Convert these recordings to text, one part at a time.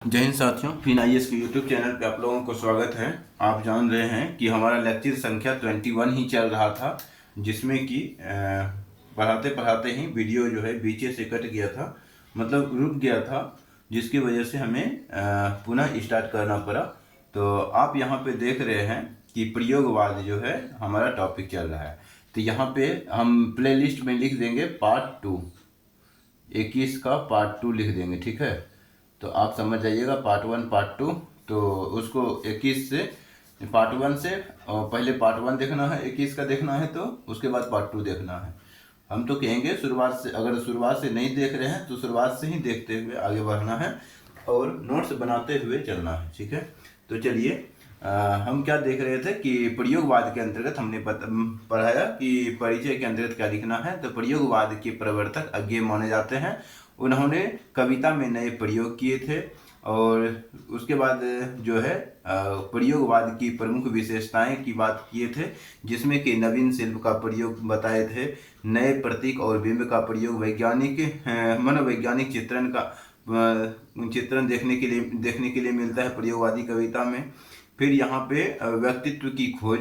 जय हिंद साथियों, fin IAS के यूट्यूब चैनल पे आप लोगों को स्वागत है। आप जान रहे हैं कि हमारा लेक्चर संख्या 21 ही चल रहा था, जिसमें कि पढ़ाते पढ़ाते ही वीडियो जो है बीचे से कट गया था, मतलब रुक गया था, जिसकी वजह से हमें पुनः स्टार्ट करना पड़ा। तो आप यहाँ पे देख रहे हैं कि प्रयोगवाद जो है हमारा टॉपिक चल रहा है। तो यहाँ पे हम प्ले लिस्ट में लिख देंगे पार्ट 2, 21 का पार्ट 2 लिख देंगे, ठीक है। तो आप समझ जाइएगा पार्ट 1 पार्ट 2, तो उसको 21 से पार्ट 1 से पहले पार्ट 1 देखना है, 21 का देखना है, तो उसके बाद पार्ट 2 देखना है। हम तो कहेंगे शुरुआत से, अगर शुरुआत से नहीं देख रहे हैं तो शुरुआत से ही देखते हुए आगे बढ़ना है और नोट्स बनाते हुए चलना है, ठीक है। तो चलिए, हम क्या देख रहे थे कि प्रयोगवाद के अंतर्गत हमने पढ़ाया कि परिचय के अंतर्गत क्या लिखना है। तो प्रयोगवाद के प्रवर्तक अज्ञेय माने जाते हैं। उन्होंने कविता में नए प्रयोग किए थे और उसके बाद जो है प्रयोगवाद की प्रमुख विशेषताएं की बात किए थे, जिसमें कि नवीन शिल्प का प्रयोग बताए थे, नए प्रतीक और बिंब का प्रयोग, वैज्ञानिक मनोवैज्ञानिक चित्रण देखने के लिए मिलता है प्रयोगवादी कविता में। फिर यहाँ पे व्यक्तित्व की खोज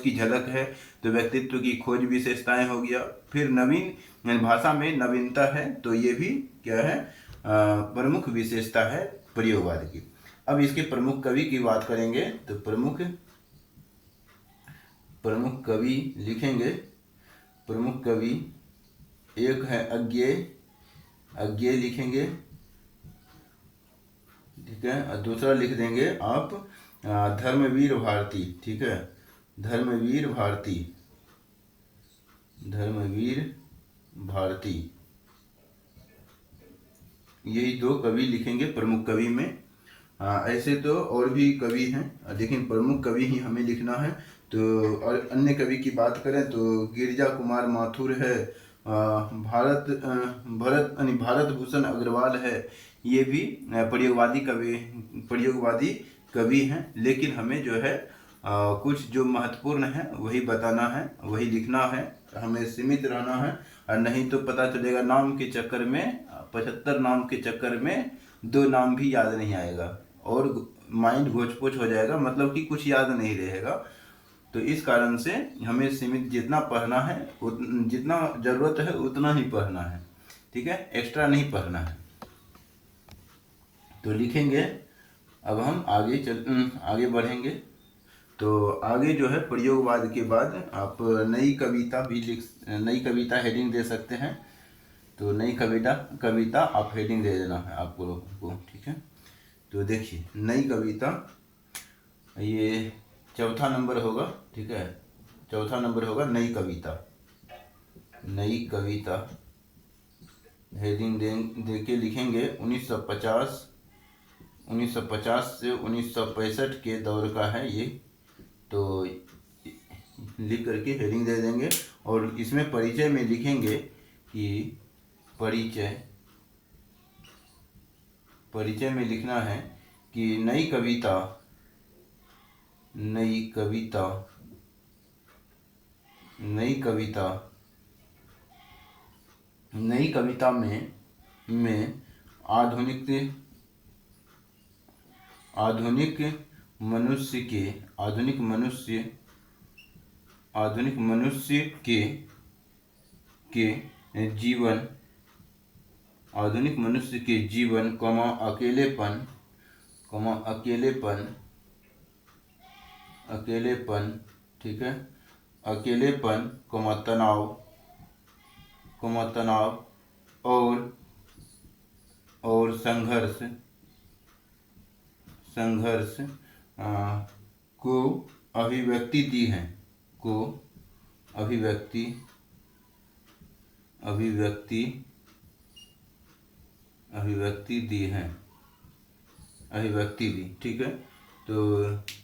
की झलक है, तो व्यक्तित्व की खोज विशेषताएं हो गया। फिर नवीन भाषा में नवीनता है, तो ये भी क्या है, प्रमुख विशेषता है प्रयोगवाद की। अब इसके प्रमुख कवि की बात करेंगे, तो प्रमुख कवि लिखेंगे। प्रमुख कवि एक है अज्ञेय लिखेंगे, ठीक है। और दूसरा लिख देंगे आप धर्मवीर भारती, ठीक है। धर्मवीर भारती, यही दो कवि लिखेंगे प्रमुख कवि में। ऐसे तो और भी कवि हैं, लेकिन प्रमुख कवि ही हमें लिखना है। तो और अन्य कवि की बात करें तो गिरिजा कुमार माथुर है, भारत भूषण अग्रवाल है। ये भी प्रयोगवादी कवि हैं, लेकिन हमें जो है कुछ जो महत्वपूर्ण है वही बताना है, वही लिखना है, हमें सीमित रहना है। और नहीं तो पता चलेगा नाम के चक्कर में, 75 नाम के चक्कर में 2 नाम भी याद नहीं आएगा और माइंड घोच-पोच हो जाएगा, मतलब कि कुछ याद नहीं रहेगा। तो इस कारण से हमें सीमित जितना पढ़ना है, जितना ज़रूरत है उतना ही पढ़ना है, ठीक है, एक्स्ट्रा नहीं पढ़ना है। तो लिखेंगे। अब हम आगे बढ़ेंगे। तो आगे जो है प्रयोगवाद के बाद आप नई कविता हेडिंग दे सकते हैं। तो नई कविता आप हेडिंग दे देना है आपको लोगों को, ठीक है। तो देखिए, नई कविता ये चौथा नंबर होगा, ठीक है। चौथा नंबर होगा नई कविता हेडिंग दे के लिखेंगे 1950 से 1965 के दौर का है ये। तो लिख करके हेडिंग दे देंगे और इसमें परिचय में लिखेंगे कि परिचय में लिखना है कि नई कविता में आधुनिक मनुष्य के जीवन, अकेलेपन, ठीक है, अकेलेपन, तनाव और संघर्ष को अभिव्यक्ति दी है, अभिव्यक्ति दी, ठीक है। तो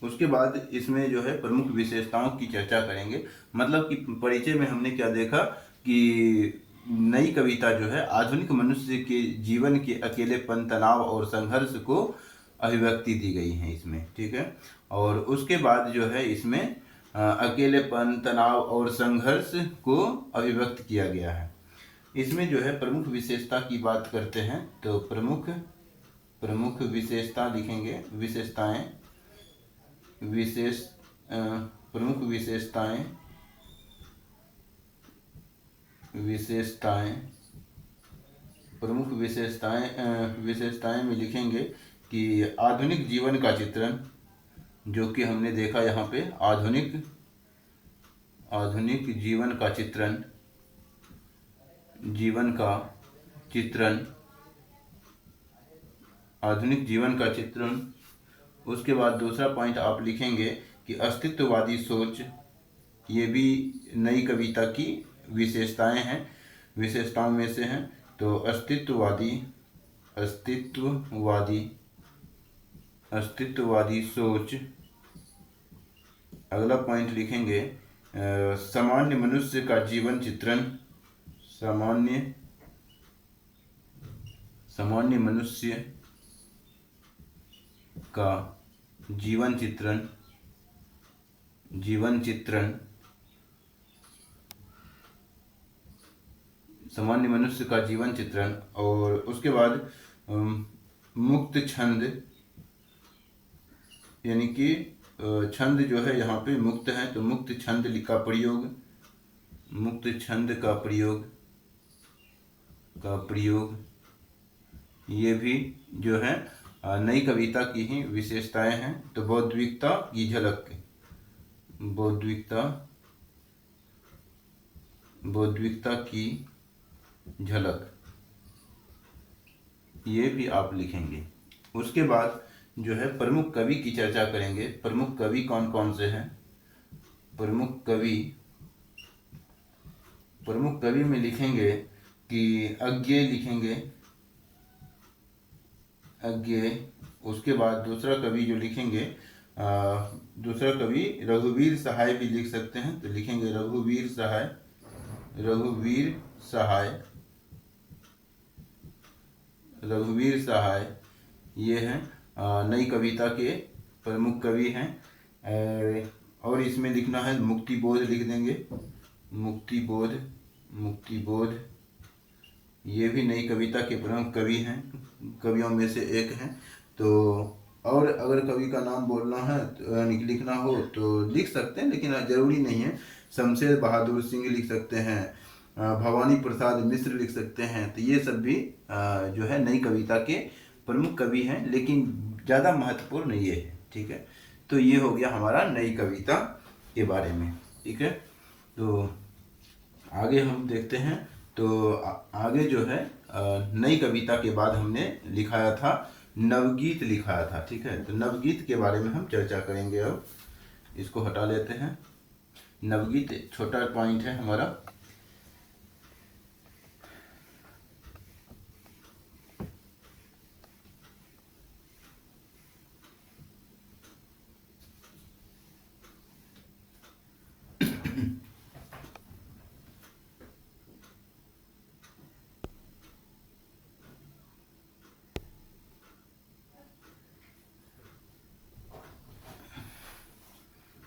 उसके बाद इसमें जो है प्रमुख विशेषताओं की चर्चा करेंगे। मतलब कि परिचय में हमने क्या देखा कि नई कविता जो है आधुनिक मनुष्य के जीवन के अकेलेपन, तनाव और संघर्ष को अभिव्यक्ति दी गई है इसमें, ठीक है। और उसके बाद जो है इसमें अकेलेपन, तनाव और संघर्ष को अभिव्यक्त किया गया है। इसमें जो है प्रमुख विशेषता की बात करते हैं तो प्रमुख विशेषता लिखेंगे, विशेषताएं, प्रमुख विशेषताएं प्रमुख विशेषताएं में लिखेंगे कि आधुनिक जीवन का चित्रण, जो कि हमने देखा यहाँ पे आधुनिक जीवन का चित्रण, आधुनिक जीवन का चित्रण। उसके बाद दूसरा पॉइंट आप लिखेंगे कि अस्तित्ववादी सोच, ये भी नई कविता की विशेषताओं में से हैं। तो अस्तित्ववादी सोच। अगला पॉइंट लिखेंगे सामान्य मनुष्य का जीवन चित्रण, सामान्य मनुष्य का जीवन चित्रण, सामान्य मनुष्य का जीवन चित्रण। और उसके बाद मुक्त छंद, यानी कि छंद जो है यहाँ पे मुक्त है तो मुक्त छंद का प्रयोग, ये भी जो है नई कविता की ही विशेषताएं हैं। तो बौद्धिकता की झलक, बौद्धिकता की झलक, ये भी आप लिखेंगे। उसके बाद जो है प्रमुख कवि की चर्चा करेंगे। प्रमुख कवि कौन कौन से हैं? प्रमुख कवि में लिखेंगे कि अज्ञेय लिखेंगे, अज्ञेय। उसके बाद दूसरा कवि जो लिखेंगे दूसरा कवि रघुवीर सहाय भी लिख सकते हैं, तो लिखेंगे रघुवीर सहाय। ये हैं नई कविता के प्रमुख कवि हैं। और इसमें लिखना है मुक्तिबोध, लिख देंगे मुक्तिबोध। ये भी नई कविता के प्रमुख कवि हैं, कवियों में से एक हैं। तो और अगर कवि का नाम बोलना है तो लिखना हो तो लिख सकते हैं, लेकिन ज़रूरी नहीं है। शमशेर बहादुर सिंह लिख सकते हैं, भवानी प्रसाद मिश्र लिख सकते हैं। तो ये सब भी जो है नई कविता के प्रमुख कवि हैं, लेकिन ज़्यादा महत्वपूर्ण ये है। ठीक है, तो ये हो गया हमारा नई कविता के बारे में। ठीक है, तो आगे हम देखते हैं। तो आगे जो है नई कविता के बाद हमने लिखाया था नवगीत लिखाया था। ठीक है, तो नवगीत के बारे में हम चर्चा करेंगे। अब इसको हटा लेते हैं। नवगीत छोटा पॉइंट है हमारा।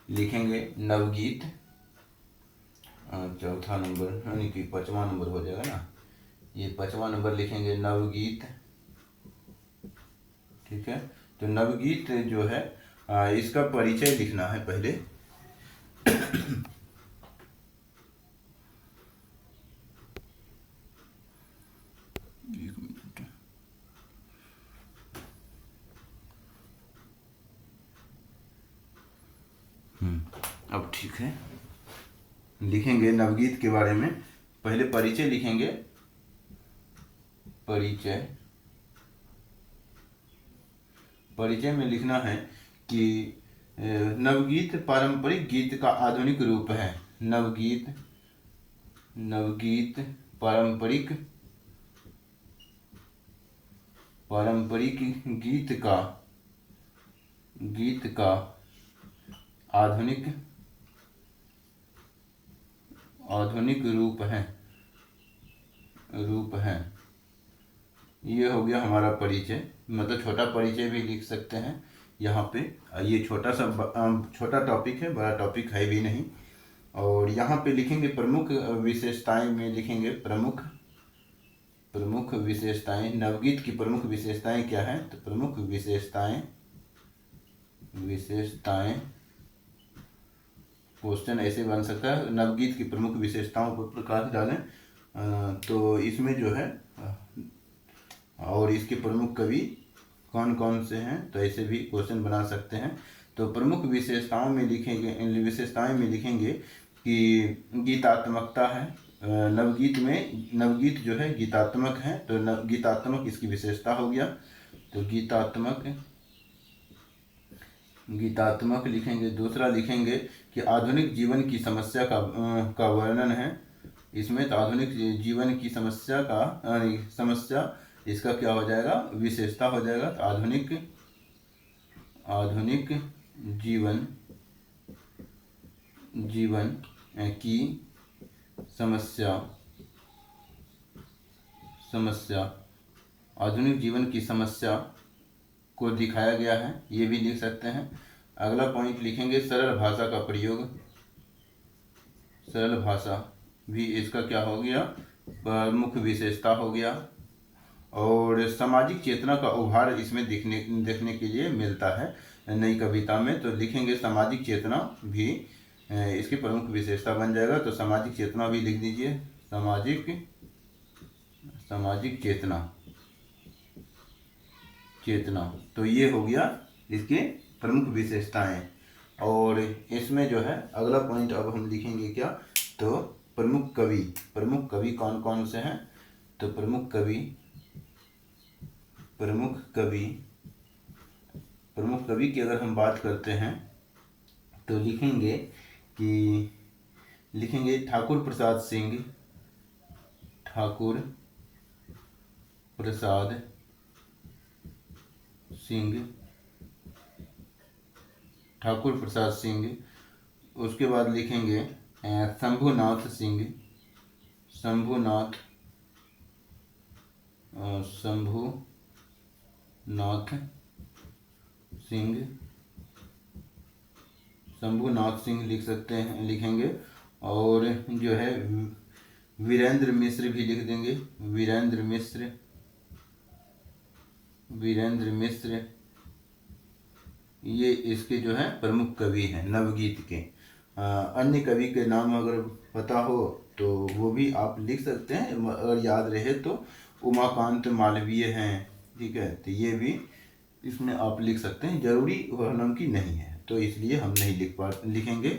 लिखेंगे नवगीत, चौथा नंबर यानी कि 5वां नंबर हो जाएगा ना, ये 5वां नंबर लिखेंगे नवगीत। ठीक है, तो नवगीत जो है इसका परिचय लिखना है पहले। अब ठीक है, लिखेंगे नवगीत के बारे में। पहले परिचय लिखेंगे। परिचय में लिखना है कि नवगीत पारंपरिक गीत का आधुनिक रूप है। नवगीत पारंपरिक गीत का आधुनिक रूप है। ये हो गया हमारा परिचय, मतलब छोटा परिचय भी लिख सकते हैं यहाँ पे। ये छोटा टॉपिक है, बड़ा टॉपिक है भी नहीं। और यहाँ पे लिखेंगे प्रमुख विशेषताएं में लिखेंगे प्रमुख प्रमुख विशेषताएं, नवगीत की प्रमुख विशेषताएं क्या हैं? तो प्रमुख विशेषताएं क्वेश्चन ऐसे बन सकता है, नवगीत की प्रमुख विशेषताओं पर प्रकाश डालें। तो इसमें जो है और इसके प्रमुख कवि कौन कौन से हैं, तो ऐसे भी क्वेश्चन बना सकते हैं। तो प्रमुख विशेषताएं में लिखेंगे कि गीतात्मकता है। नवगीत जो है गीतात्मक है, तो गीतात्मक इसकी विशेषता हो गया। तो गीतात्मक लिखेंगे। दूसरा लिखेंगे कि आधुनिक जीवन की समस्या का वर्णन है इसमें। तो आधुनिक जीवन की समस्या इसका क्या हो जाएगा? विशेषता हो जाएगा। तो आधुनिक जीवन की समस्या आधुनिक जीवन की समस्या को दिखाया गया है, ये भी लिख सकते हैं। अगला पॉइंट लिखेंगे सरल भाषा का प्रयोग। सरल भाषा भी इसका क्या हो गया? प्रमुख विशेषता हो गया। और सामाजिक चेतना का उभार इसमें देखने के लिए मिलता है नई कविता में। तो लिखेंगे सामाजिक चेतना भी इसकी प्रमुख विशेषता बन जाएगा। तो सामाजिक चेतना भी लिख दीजिए। सामाजिक चेतना तो ये हो गया इसके प्रमुख विशेषताएं। और इसमें जो है अगला पॉइंट अब हम लिखेंगे क्या? तो प्रमुख कवि कौन कौन से हैं? तो प्रमुख कवि की अगर हम बात करते हैं तो लिखेंगे ठाकुर प्रसाद सिंह, उसके बाद लिखेंगे शंभुनाथ सिंह लिखेंगे। और जो है वीरेंद्र मिश्र भी लिख देंगे। वीरेंद्र मिश्र ये इसके जो है प्रमुख कवि हैं नवगीत के। अन्य कवि के नाम अगर पता हो तो वो भी आप लिख सकते हैं, अगर याद रहे तो। उमाकांत मालवीय हैं, ठीक है, तो ये भी इसमें आप लिख सकते हैं। जरूरी वर्णन की नहीं है, तो इसलिए हम नहीं लिखेंगे।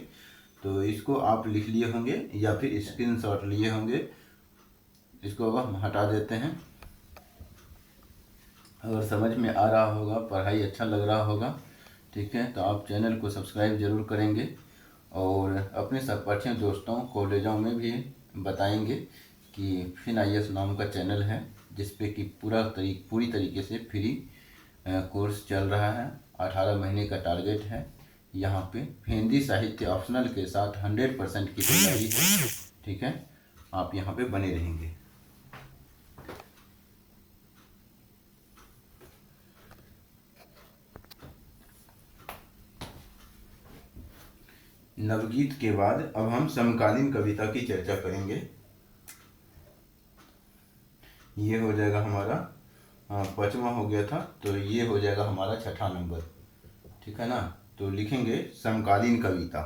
तो इसको आप लिख लिए होंगे या फिर स्क्रीनशॉट लिए होंगे। इसको अब हम हटा देते हैं। अगर समझ में आ रहा होगा, पढ़ाई अच्छा लग रहा होगा, ठीक है, तो आप चैनल को सब्सक्राइब जरूर करेंगे और अपने सहपाठियों दोस्तों कॉलेजों में भी बताएंगे कि फिन IAS नाम का चैनल है जिस पे कि पूरी तरीके से फ्री कोर्स चल रहा है। 18 महीने का टारगेट है। यहाँ पे हिंदी साहित्य ऑप्शनल के साथ 100% की तैयारी है, ठीक है। आप यहाँ पे बने रहेंगे। नवगीत के बाद अब हम समकालीन कविता की चर्चा करेंगे। ये हो जाएगा हमारा 5वां हो गया था, तो ये हो जाएगा हमारा 6ठा नंबर, ठीक है ना। तो लिखेंगे समकालीन कविता।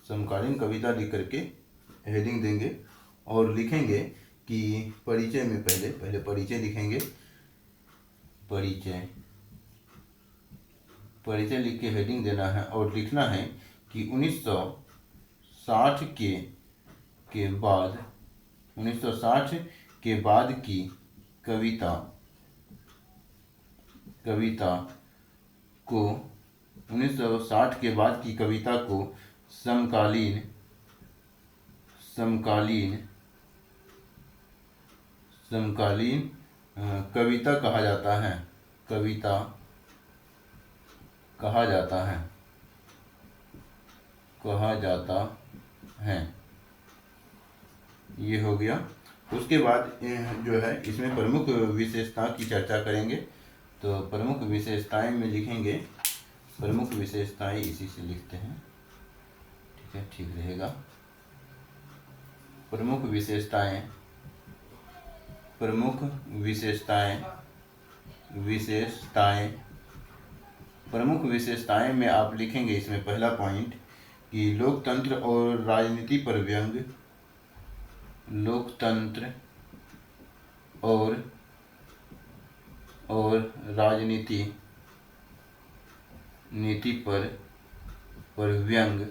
समकालीन कविता लिख करके हेडिंग देंगे और लिखेंगे कि परिचय में पहले परिचय लिखेंगे। परिचय लिख के हेडिंग देना है और लिखना है कि 1960 के बाद की कविता को 1960 के बाद की कविता को समकालीन कविता कहा जाता है। ये हो गया। उसके बाद जो है इसमें प्रमुख विशेषता की चर्चा करेंगे। तो प्रमुख विशेषताएं में लिखेंगे प्रमुख विशेषताएं इसी से लिखते हैं, ठीक है, ठीक रहेगा। प्रमुख विशेषताएं, प्रमुख विशेषताएं, विशेषताएं, प्रमुख विशेषताएं में आप लिखेंगे इसमें पहला पॉइंट कि लोकतंत्र और राजनीति पर व्यंग, लोकतंत्र और राजनीति पर व्यंग,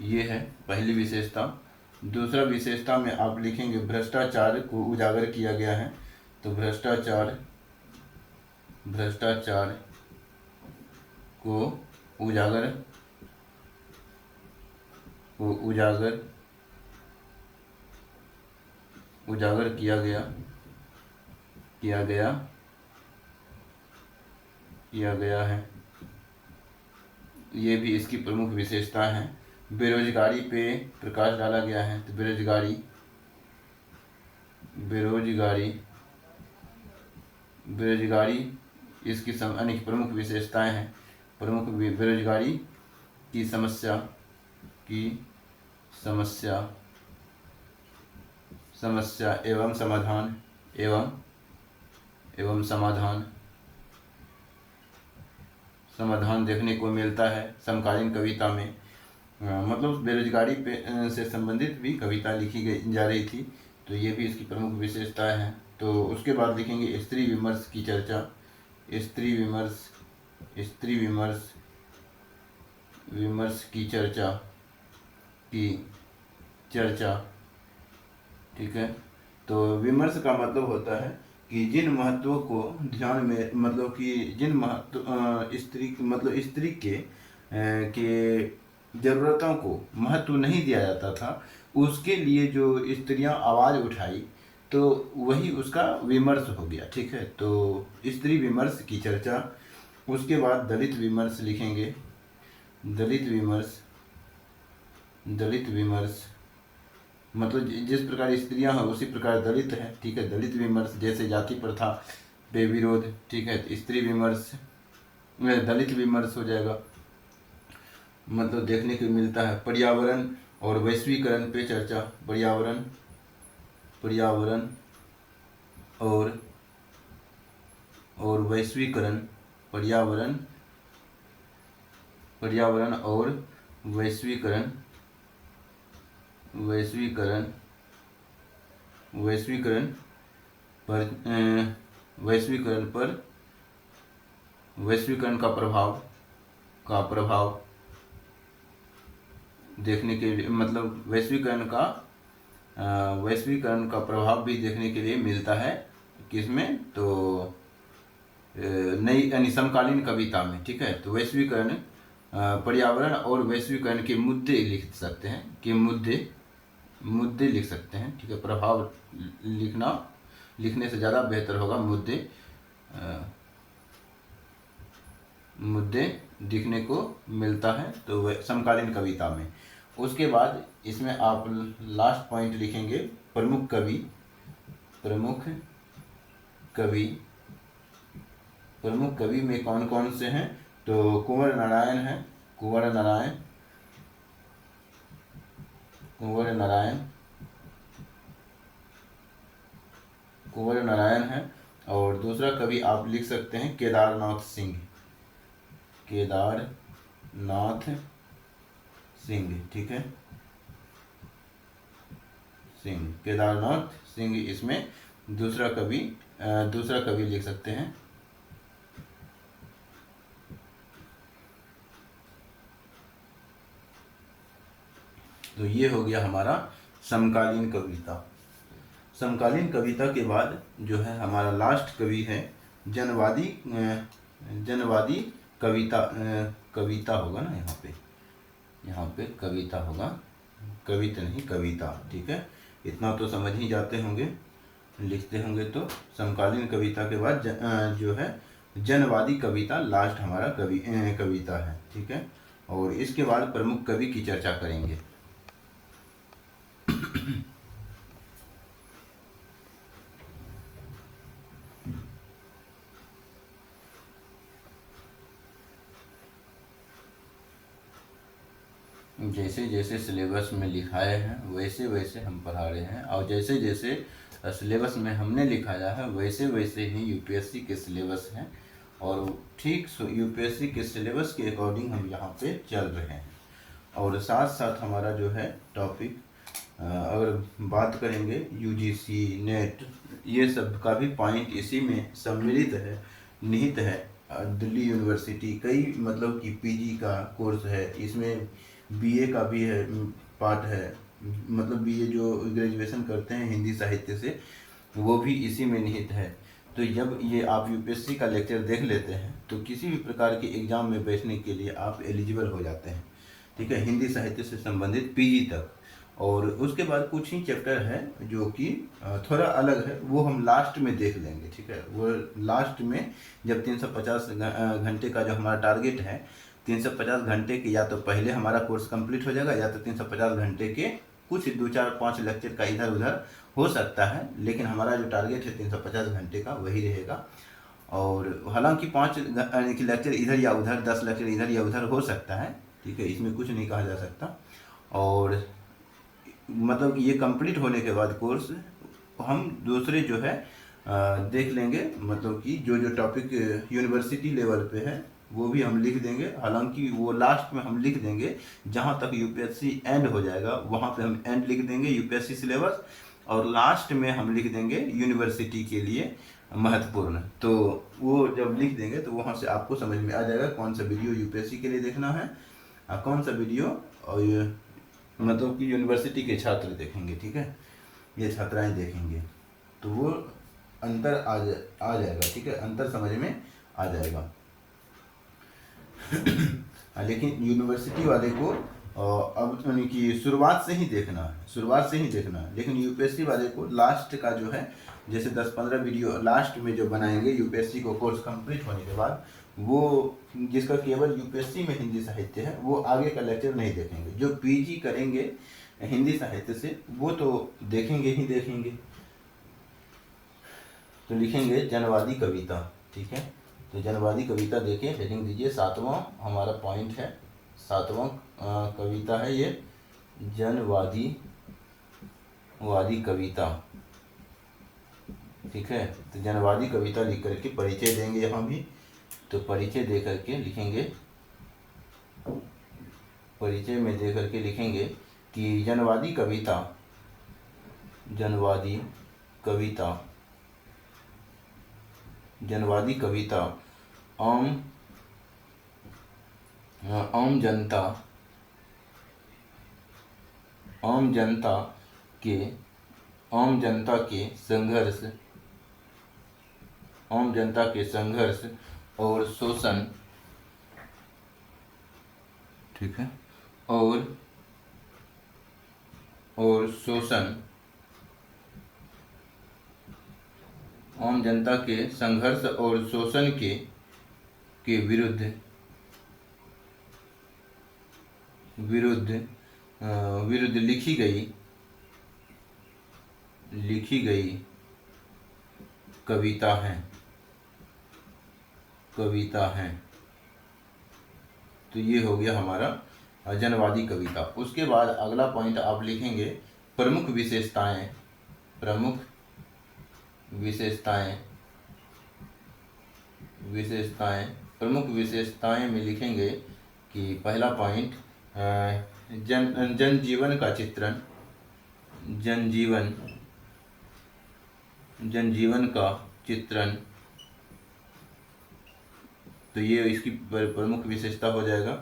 ये है पहली विशेषता। दूसरा विशेषता में आप लिखेंगे भ्रष्टाचार को उजागर किया गया है, तो भ्रष्टाचार को उजागर किया गया है, ये भी इसकी प्रमुख विशेषता है। बेरोजगारी पे प्रकाश डाला गया है, तो बेरोजगारी इसकी अनेक प्रमुख विशेषताएं हैं। प्रमुख बेरोजगारी की समस्या एवं समाधान देखने को मिलता है समकालीन कविता में। मतलब बेरोजगारी पे से संबंधित भी कविता लिखी जा रही थी, तो ये भी इसकी प्रमुख विशेषताएं हैं। तो उसके बाद लिखेंगे स्त्री विमर्श की चर्चा, स्त्री विमर्श की चर्चा, ठीक है। तो विमर्श का मतलब होता है कि जिन महत्वों को ध्यान में, मतलब कि जिन महत्व स्त्री के ज़रूरतों को महत्व नहीं दिया जाता था, उसके लिए जो स्त्रियां आवाज़ उठाई, तो वही उसका विमर्श हो गया, ठीक है। तो स्त्री विमर्श की चर्चा। उसके बाद दलित विमर्श लिखेंगे, दलित विमर्श मतलब जिस प्रकार स्त्रियां हैं उसी प्रकार दलित हैं, ठीक है। दलित विमर्श जैसे जाति प्रथा पे विरोध, ठीक है। तो स्त्री विमर्श में दलित विमर्श हो जाएगा। मतलब देखने को मिलता है पर्यावरण और वैश्वीकरण पे चर्चा, पर्यावरण और वैश्वीकरण, पर्यावरण और वैश्वीकरण का प्रभाव देखने के लिए, मतलब वैश्वीकरण का प्रभाव भी देखने के लिए मिलता है किसमें, तो नई यानी समकालीन कविता में, ठीक है। तो वैश्वीकरण, पर्यावरण और वैश्वीकरण के मुद्दे लिख सकते हैं, कि मुद्दे लिख सकते हैं, ठीक है। प्रभाव लिखने से ज़्यादा बेहतर होगा, मुद्दे दिखने को मिलता है तो समकालीन कविता में। उसके बाद इसमें आप लास्ट पॉइंट लिखेंगे प्रमुख कवि में कौन कौन से हैं, तो कुंवर नारायण है, कुंवर नारायण है। और दूसरा कवि आप लिख सकते हैं केदारनाथ सिंह, ठीक है। केदारनाथ सिंह इसमें दूसरा कवि लिख सकते हैं। तो ये हो गया हमारा समकालीन कविता। समकालीन कविता के बाद जो है हमारा लास्ट कवि है जनवादी कविता होगा ना, यहाँ पे कविता होगा, कविता नहीं कविता, ठीक है। इतना तो समझ ही जाते होंगे, लिखते होंगे। तो समकालीन कविता के बाद जो है जनवादी कविता लास्ट हमारा कविता है, ठीक है। और इसके बाद प्रमुख कवि की चर्चा करेंगे। जैसे जैसे सिलेबस में लिखाए हैं वैसे वैसे हम पढ़ा रहे हैं, और जैसे जैसे सिलेबस में हमने लिखाया है वैसे वैसे ही यूपीएससी के सिलेबस हैं, और ठीक यूपीएससी के सिलेबस के अकॉर्डिंग हम यहाँ पे चल रहे हैं। और साथ साथ हमारा जो है टॉपिक, अगर बात करेंगे यूजीसी नेट, ये सब का भी पॉइंट इसी में सम्मिलित है, निहित है। दिल्ली यूनिवर्सिटी कई मतलब कि पीजी का कोर्स है, इसमें बीए का भी है, पार्ट है, मतलब बीए जो ग्रेजुएशन करते हैं हिंदी साहित्य से, वो भी इसी में निहित है। तो जब ये आप यूपीएससी का लेक्चर देख लेते हैं तो किसी भी प्रकार के एग्ज़ाम में बैठने के लिए आप एलिजिबल हो जाते हैं, ठीक है, हिंदी साहित्य से संबंधित पीजी तक। और उसके बाद कुछ ही चैप्टर है जो कि थोड़ा अलग है, वो हम लास्ट में देख लेंगे, ठीक है। वो लास्ट में जब 350 घंटे का जो हमारा टारगेट है, 350 घंटे के या तो पहले हमारा कोर्स कंप्लीट हो जाएगा, या तो 350 घंटे के कुछ 2 4 5 लेक्चर का इधर उधर हो सकता है, लेकिन हमारा जो टारगेट है 350 घंटे का वही रहेगा। और हालांकि 5 लेक्चर इधर या उधर, 10 लेक्चर इधर या उधर हो सकता है, ठीक है, इसमें कुछ नहीं कहा जा सकता। और मतलब ये कंप्लीट होने के बाद कोर्स हम दूसरे जो है देख लेंगे, मतलब कि जो जो टॉपिक यूनिवर्सिटी लेवल पे है वो भी हम लिख देंगे। हालांकि वो लास्ट में हम लिख देंगे, जहाँ तक यूपीएससी एंड हो जाएगा वहाँ पे हम एंड लिख देंगे यूपीएससी सिलेबस, और लास्ट में हम लिख देंगे यूनिवर्सिटी के लिए महत्वपूर्ण। तो वो जब लिख देंगे तो वहाँ से आपको समझ में आ जाएगा कौन सा वीडियो यूपीएससी के लिए देखना है और कौन सा वीडियो और मतलब कि यूनिवर्सिटी के छात्र देखेंगे, ठीक है, ये छात्राएं देखेंगे। तो वो अंतर आ जाएगा, ठीक है, अंतर समझ में आ जाएगा। लेकिन यूनिवर्सिटी वाले को अब यानी कि शुरुआत से ही देखना है, शुरुआत से ही देखना है। लेकिन यूपीएससी वाले को लास्ट का जो है, जैसे 10 15 वीडियो लास्ट में जो बनाएंगे यूपीएससी को कोर्स कंप्लीट होने के बाद, वो जिसका केवल यूपीएससी में हिंदी साहित्य है वो आगे का लेक्चर नहीं देखेंगे। जो पीजी करेंगे हिंदी साहित्य से वो तो देखेंगे ही देखेंगे। तो लिखेंगे जनवादी कविता, ठीक है, तो जनवादी कविता देखिए, हेडिंग दीजिए, 7वां हमारा पॉइंट है, 7वां कविता है ये, जनवादी कविता, ठीक है। तो जनवादी कविता लिख करके परिचय देंगे यहाँ भी, तो परिचय दे करके लिखेंगे, परिचय में दे करके लिखेंगे कि जनवादी कविता, जनवादी कविता, जनवादी कविता आम जनता के संघर्ष और शोषण, ठीक है, और शोषण, आम जनता के संघर्ष और शोषण के विरुद्ध लिखी गई कविता है। तो ये हो गया हमारा जनवादी कविता। उसके बाद अगला पॉइंट आप लिखेंगे प्रमुख विशेषताएं, प्रमुख विशेषताएं में लिखेंगे कि पहला पॉइंट जनजीवन का चित्रण, जनजीवन का चित्रण, तो ये इसकी प्रमुख विशेषता हो जाएगा।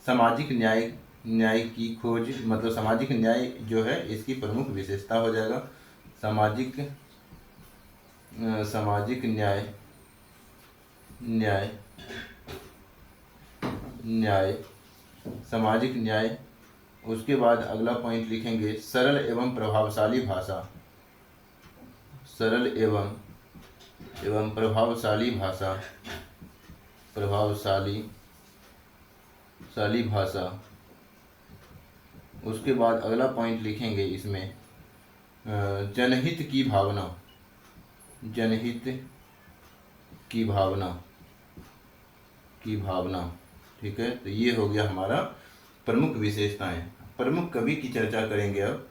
सामाजिक न्याय की खोज, मतलब सामाजिक न्याय जो है इसकी प्रमुख विशेषता हो जाएगा। सामाजिक न्याय। उसके बाद अगला पॉइंट लिखेंगे सरल एवं प्रभावशाली भाषा, सरल एवं प्रभावशाली भाषा। उसके बाद अगला पॉइंट लिखेंगे इसमें जनहित की भावना, ठीक है। तो ये हो गया हमारा प्रमुख विशेषताएं। प्रमुख कवि की चर्चा करेंगे। अब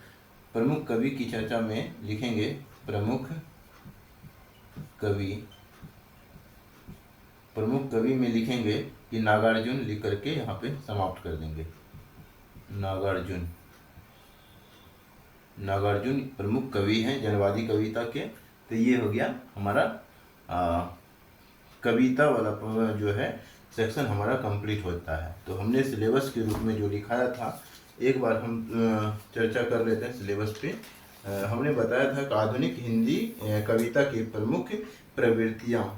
प्रमुख कवि की चर्चा में लिखेंगे प्रमुख कवि। प्रमुख कवि में लिखेंगे कि नागार्जुन, लिख करके यहाँ पे समाप्त कर देंगे। नागार्जुन, नागार्जुन प्रमुख कवि हैं जनवादी कविता के। तो ये हो गया हमारा कविता वाला जो है सेक्शन हमारा कंप्लीट होता है। तो हमने सिलेबस के रूप में जो लिखाया था, एक बार हम चर्चा कर लेते हैं सिलेबस पे। हमने बताया था कि आधुनिक हिंदी कविता की प्रमुख प्रवृत्तियाँ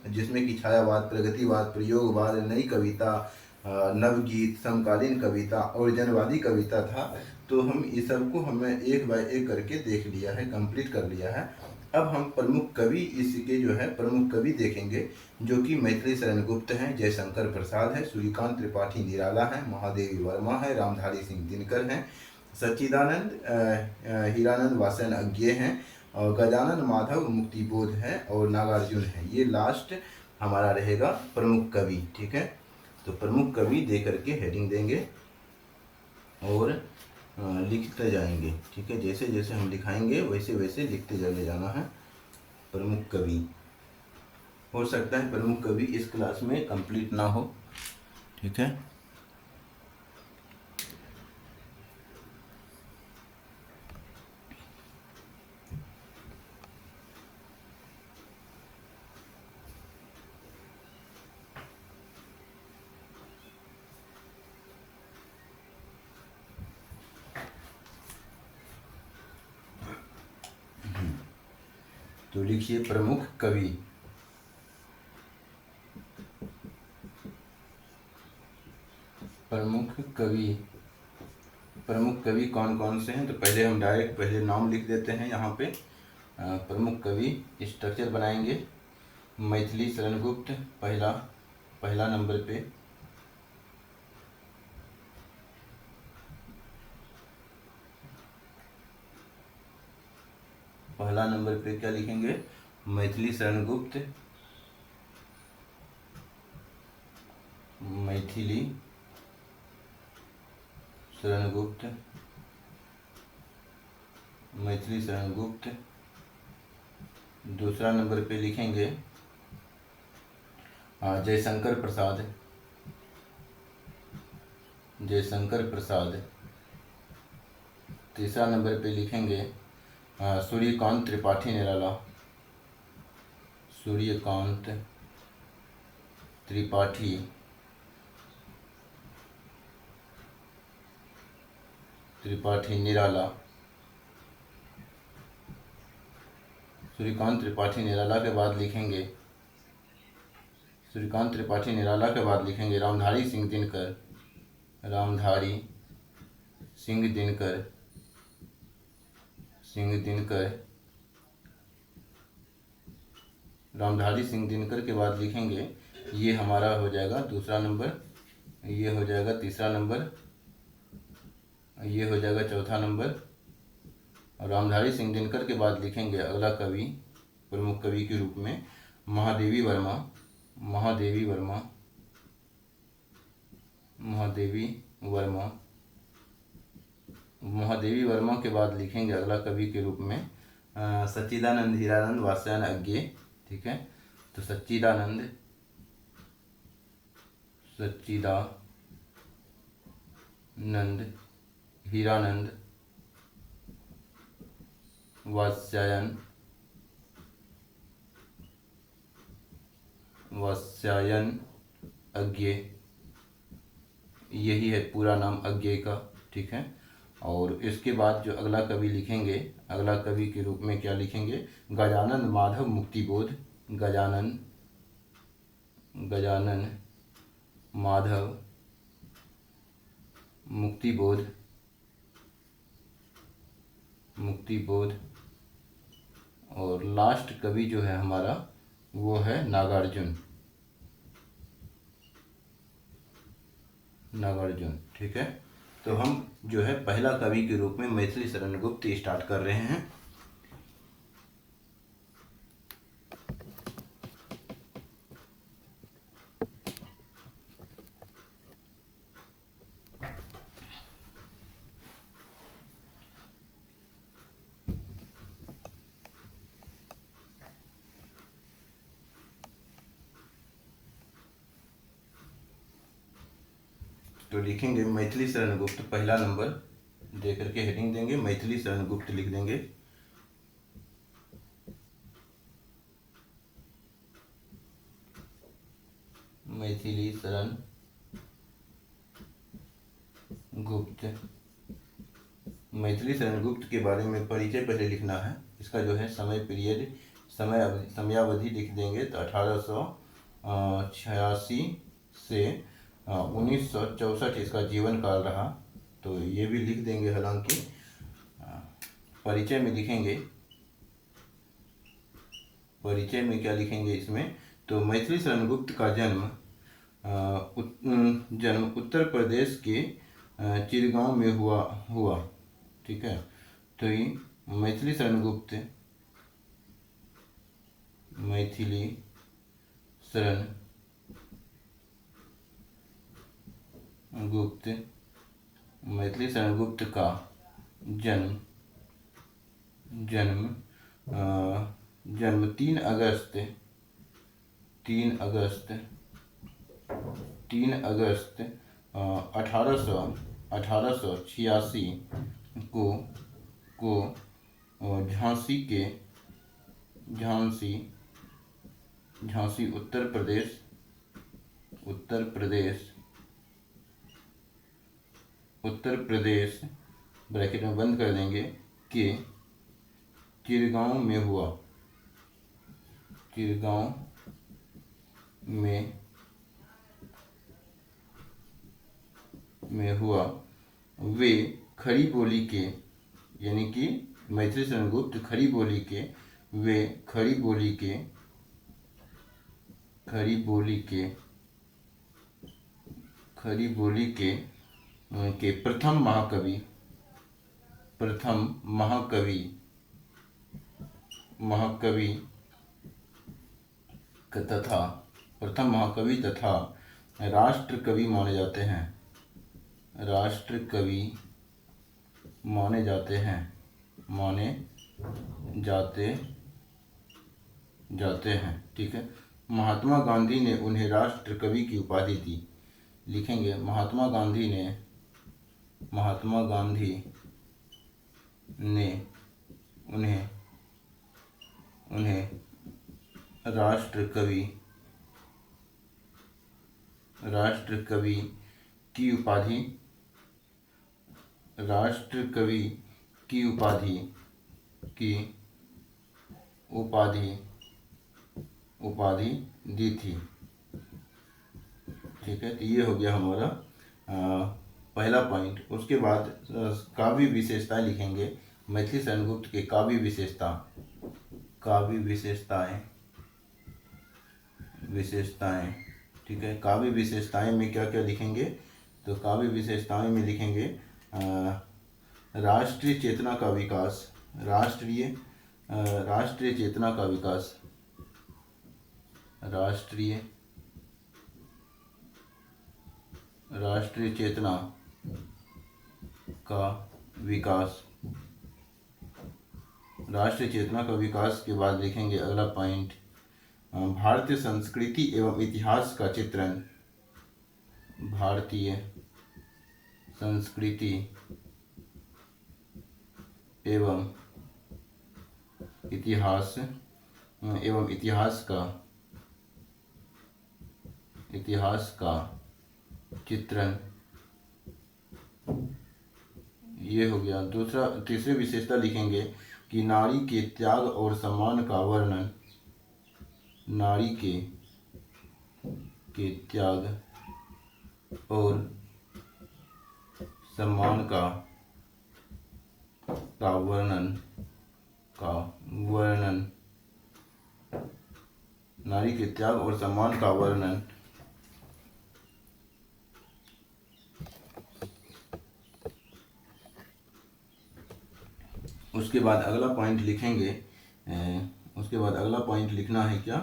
जिसमें कि छायावाद, प्रगतिवाद, प्रयोगवाद, नई कविता, नवगीत, समकालीन कविता और जनवादी कविता था। तो हम इस सब को हमें एक बाय एक करके देख लिया है, कंप्लीट कर लिया है। अब हम प्रमुख कवि इसके जो है प्रमुख कवि देखेंगे, जो कि मैथिली शरण गुप्त हैं, जयशंकर प्रसाद है, सूर्यकांत त्रिपाठी निराला है, महादेवी वर्मा है, रामधारी सिंह दिनकर हैं, सच्चिदानंद हीरानंद वासन अज्ञे हैं, और गजानन माधव मुक्तिबोध है, और नागार्जुन है। ये लास्ट हमारा रहेगा प्रमुख कवि। ठीक है, तो प्रमुख कवि दे करके हेडिंग देंगे और लिखते जाएंगे। ठीक है, जैसे जैसे हम लिखाएंगे वैसे वैसे लिखते चले जाना है। प्रमुख कवि, हो सकता है प्रमुख कवि इस क्लास में कंप्लीट ना हो। ठीक है, तो लिखिए प्रमुख कवि। प्रमुख कवि, प्रमुख कवि कौन कौन से हैं? तो पहले हम डायरेक्ट पहले नाम लिख देते हैं यहाँ पे। प्रमुख कवि स्ट्रक्चर बनाएंगे। मैथिली शरण गुप्त पहला नंबर पे, पहला नंबर पे क्या लिखेंगे? मैथिली शरण गुप्त। मैथिली शरण गुप्त, मैथिली शरण गुप्त। दूसरा नंबर पे लिखेंगे जयशंकर प्रसाद, जयशंकर प्रसाद। तीसरा नंबर पे लिखेंगे सूर्यकांत त्रिपाठी निराला, सूर्यकांत त्रिपाठी निराला। सूर्यकांत त्रिपाठी निराला के बाद लिखेंगे, सूर्यकांत त्रिपाठी निराला के बाद लिखेंगे रामधारी सिंह दिनकर, रामधारी सिंह दिनकर, रामधारी सिंह दिनकर के बाद लिखेंगे, ये हमारा हो जाएगा दूसरा नंबर, ये हो जाएगा तीसरा नंबर, ये हो जाएगा चौथा नंबर। और रामधारी सिंह दिनकर के बाद लिखेंगे अगला कवि प्रमुख कवि के रूप में महादेवी वर्मा, महादेवी वर्मा, महादेवी वर्मा। महादेवी वर्मा के बाद लिखेंगे अगला कवि के रूप में सच्चिदानंद हीरानंद वात्स्यायन अज्ञे। ठीक है, तो सच्चिदानंद हीरानंद वात्स्यायन अज्ञे, यही है पूरा नाम अज्ञे का। ठीक है, और इसके बाद जो अगला कवि लिखेंगे, अगला कवि के रूप में क्या लिखेंगे? गजानन माधव मुक्तिबोध, गजानन माधव मुक्तिबोध। और लास्ट कवि जो है हमारा वो है नागार्जुन। ठीक है, तो हम जो है पहला कवि के रूप में मैथिली शरण गुप्त स्टार्ट कर रहे हैं। तो लिखेंगे मैथिली शरण गुप्त, पहला नंबर दे करके हेडिंग देंगे, मैथिली शरण गुप्त लिख देंगे। मैथिली शरण गुप्त। मैथिली शरण गुप्त के बारे में परिचय पहले लिखना है। इसका जो है समय पीरियड, समयावधि लिख देंगे। तो 1886 से 1964 इसका जीवन काल रहा, तो ये भी लिख देंगे। हालांकि परिचय में लिखेंगे, परिचय में क्या लिखेंगे इसमें, तो मैथिली शरण गुप्त का जन्म उत्तर प्रदेश के चिरगांव में हुआ। ठीक है, तो ये मैथिली शरण गुप्त, मैथिली शरण गुप्त, मैथिली शरण गुप्त का जन्म 3 अगस्त 1886 को झांसी उत्तर प्रदेश ब्रैकेट में बंद कर देंगे के चिरगांव में हुआ। चिरगांव में हुआ। वे खड़ी बोली के, यानी कि मैथिली शरण गुप्त खड़ी बोली के, वे खड़ी बोली के प्रथम महाकवि तथा राष्ट्र कवि माने जाते हैं। ठीक है, महात्मा गांधी ने उन्हें राष्ट्र कवि की उपाधि दी। लिखेंगे महात्मा गांधी ने उन्हें राष्ट्र कवि की उपाधि दी थी। ठीक है, तो ये हो गया हमारा पहला पॉइंट। उसके बाद काव्य विशेषताएं लिखेंगे। मैथिली शरण गुप्त के काव्य विशेषताएं। ठीक है, काव्य विशेषताएं में क्या क्या लिखेंगे, तो काव्य विशेषताएं में लिखेंगे राष्ट्रीय चेतना का विकास, राष्ट्रीय चेतना का विकास, राष्ट्रीय चेतना का विकास। राष्ट्रीय चेतना का विकास के बाद लिखेंगे अगला पॉइंट, भारतीय संस्कृति एवं इतिहास का चित्रण। भारतीय संस्कृति एवं इतिहास का चित्रण, ये हो गया। तीसरी विशेषता लिखेंगे कि नारी के त्याग और सम्मान का वर्णन। नारी के त्याग और सम्मान का वर्णन, नारी के त्याग और सम्मान का वर्णन। उसके बाद अगला पॉइंट लिखेंगे, उसके बाद अगला पॉइंट लिखना है क्या,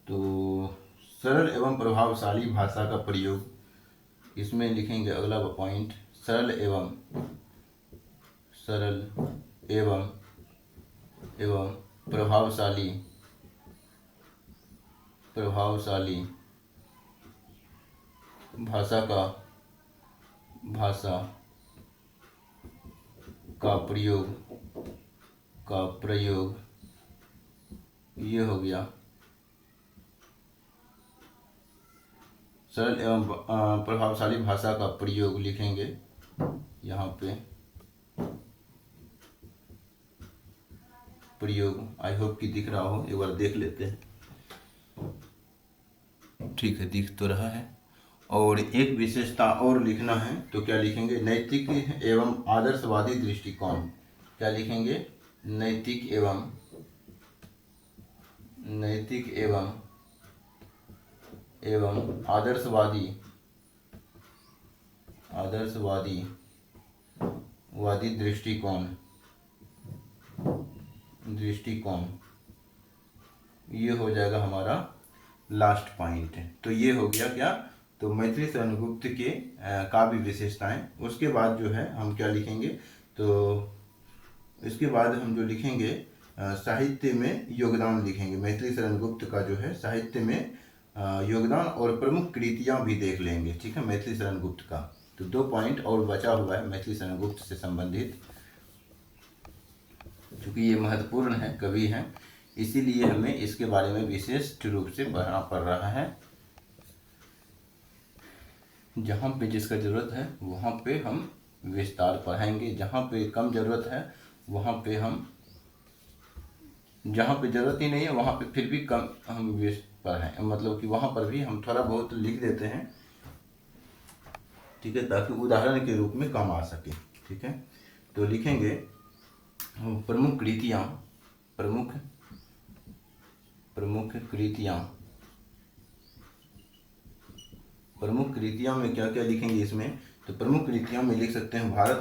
तो सरल एवं प्रभावशाली भाषा का प्रयोग। इसमें लिखेंगे अगला पॉइंट, सरल एवं प्रभावशाली भाषा का भाषा का प्रयोग ये हो गया। सरल एवं प्रभावशाली भाषा का प्रयोग लिखेंगे यहाँ पे, प्रयोग। आई होप कि दिख रहा हो, एक बार देख लेते हैं। ठीक है, दिख तो रहा है। और एक विशेषता और लिखना है, तो क्या लिखेंगे? नैतिक एवं आदर्शवादी दृष्टिकोण। क्या लिखेंगे? नैतिक एवं आदर्शवादी दृष्टिकोण। ये हो जाएगा हमारा लास्ट पॉइंट। तो ये हो गया क्या? तो मैथिली शरण गुप्त के काव्य विशेषताएं। उसके बाद जो है हम क्या लिखेंगे? तो इसके बाद हम जो लिखेंगे साहित्य में योगदान लिखेंगे। मैथिली शरण गुप्त का जो है साहित्य में योगदान और प्रमुख कृतियां भी देख लेंगे। ठीक है, मैथिली शरण गुप्त का। तो 2 पॉइंट और बचा हुआ है मैथिली शरण गुप्त से संबंधित, क्योंकि ये महत्वपूर्ण है, कवि हैं, इसीलिए हमें इसके बारे में विशेष रूप से पढ़ना पड़ रहा है। जहाँ पे जिसका ज़रूरत है वहाँ पे हम विस्तार पढ़ाएंगे, जहाँ पे कम ज़रूरत है वहाँ पे हम, जहाँ पे ज़रूरत ही नहीं है वहाँ पे फिर भी कम हम पढ़ाएं, मतलब कि वहाँ पर भी हम थोड़ा बहुत लिख देते हैं। ठीक है, ताकि उदाहरण के रूप में काम आ सके। ठीक है, तो लिखेंगे प्रमुख कृतियां में क्या क्या लिखेंगे इसमें? तो प्रमुख कृतियां में लिख सकते हैं भारत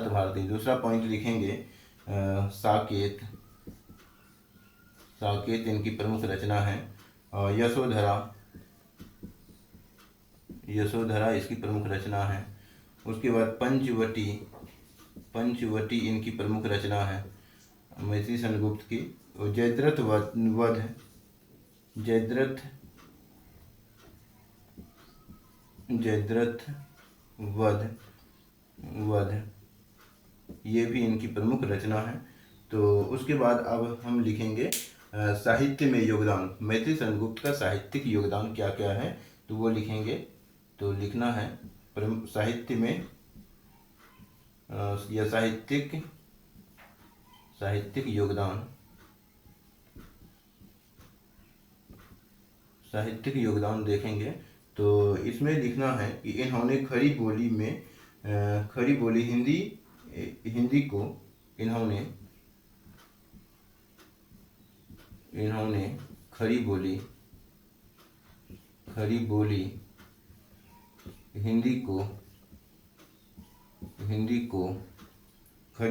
भारती। दूसरा पॉइंट लिखेंगे साकेत इनकी प्रमुख रचना है। यशोधरा इसकी प्रमुख रचना है। उसके बाद पंचवटी इनकी प्रमुख रचना है मैथिली शरण गुप्त की। और जयद्रथ वध ये भी इनकी प्रमुख रचना है। तो उसके बाद अब हम लिखेंगे साहित्य में योगदान। मैथिली शरण गुप्त का साहित्यिक योगदान क्या क्या है, तो वो लिखेंगे। तो लिखना है साहित्य में या साहित्यिक योगदान देखेंगे। तो इसमें लिखना है कि इन्होंने खड़ी बोली हिंदी को इन्होंने खड़ी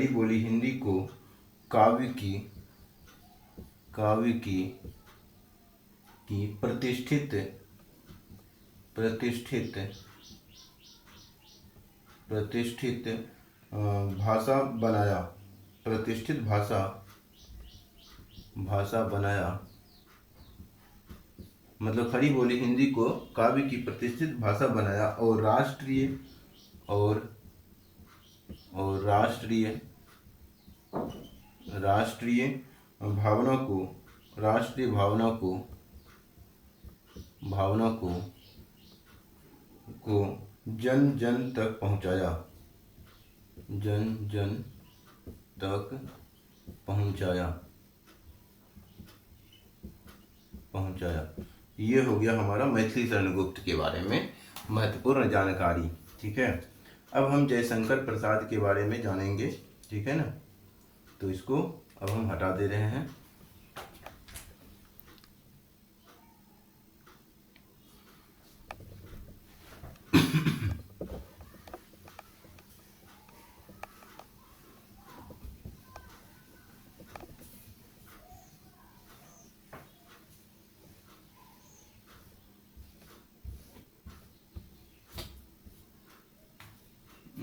बोली हिंदी को काव्य की प्रतिष्ठित भाषा बनाया। मतलब खड़ी बोली हिंदी को काव्य की प्रतिष्ठित भाषा बनाया और राष्ट्रीय भावना को जन जन तक पहुंचाया। ये हो गया हमारा मैथिली शरण गुप्त के बारे में महत्वपूर्ण जानकारी। ठीक है, अब हम जयशंकर प्रसाद के बारे में जानेंगे। ठीक है ना, तो इसको अब हम हटा दे रहे हैं।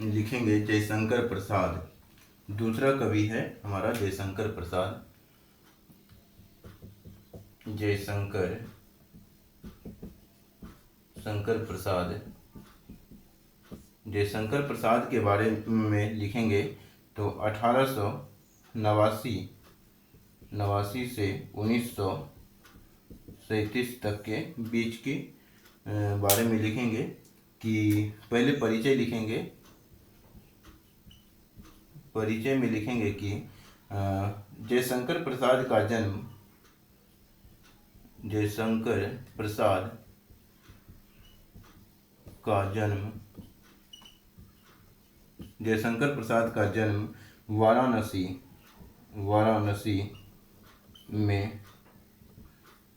लिखेंगे जयशंकर प्रसाद। दूसरा कवि है हमारा जयशंकर जयशंकर प्रसाद, जयशंकर प्रसाद के बारे में लिखेंगे तो 1889 से 1937 तक के बीच के बारे में लिखेंगे। कि पहले परिचय लिखेंगे, परिचय में लिखेंगे कि जयशंकर प्रसाद का जन्म, जयशंकर प्रसाद का जन्म, जयशंकर प्रसाद का जन्म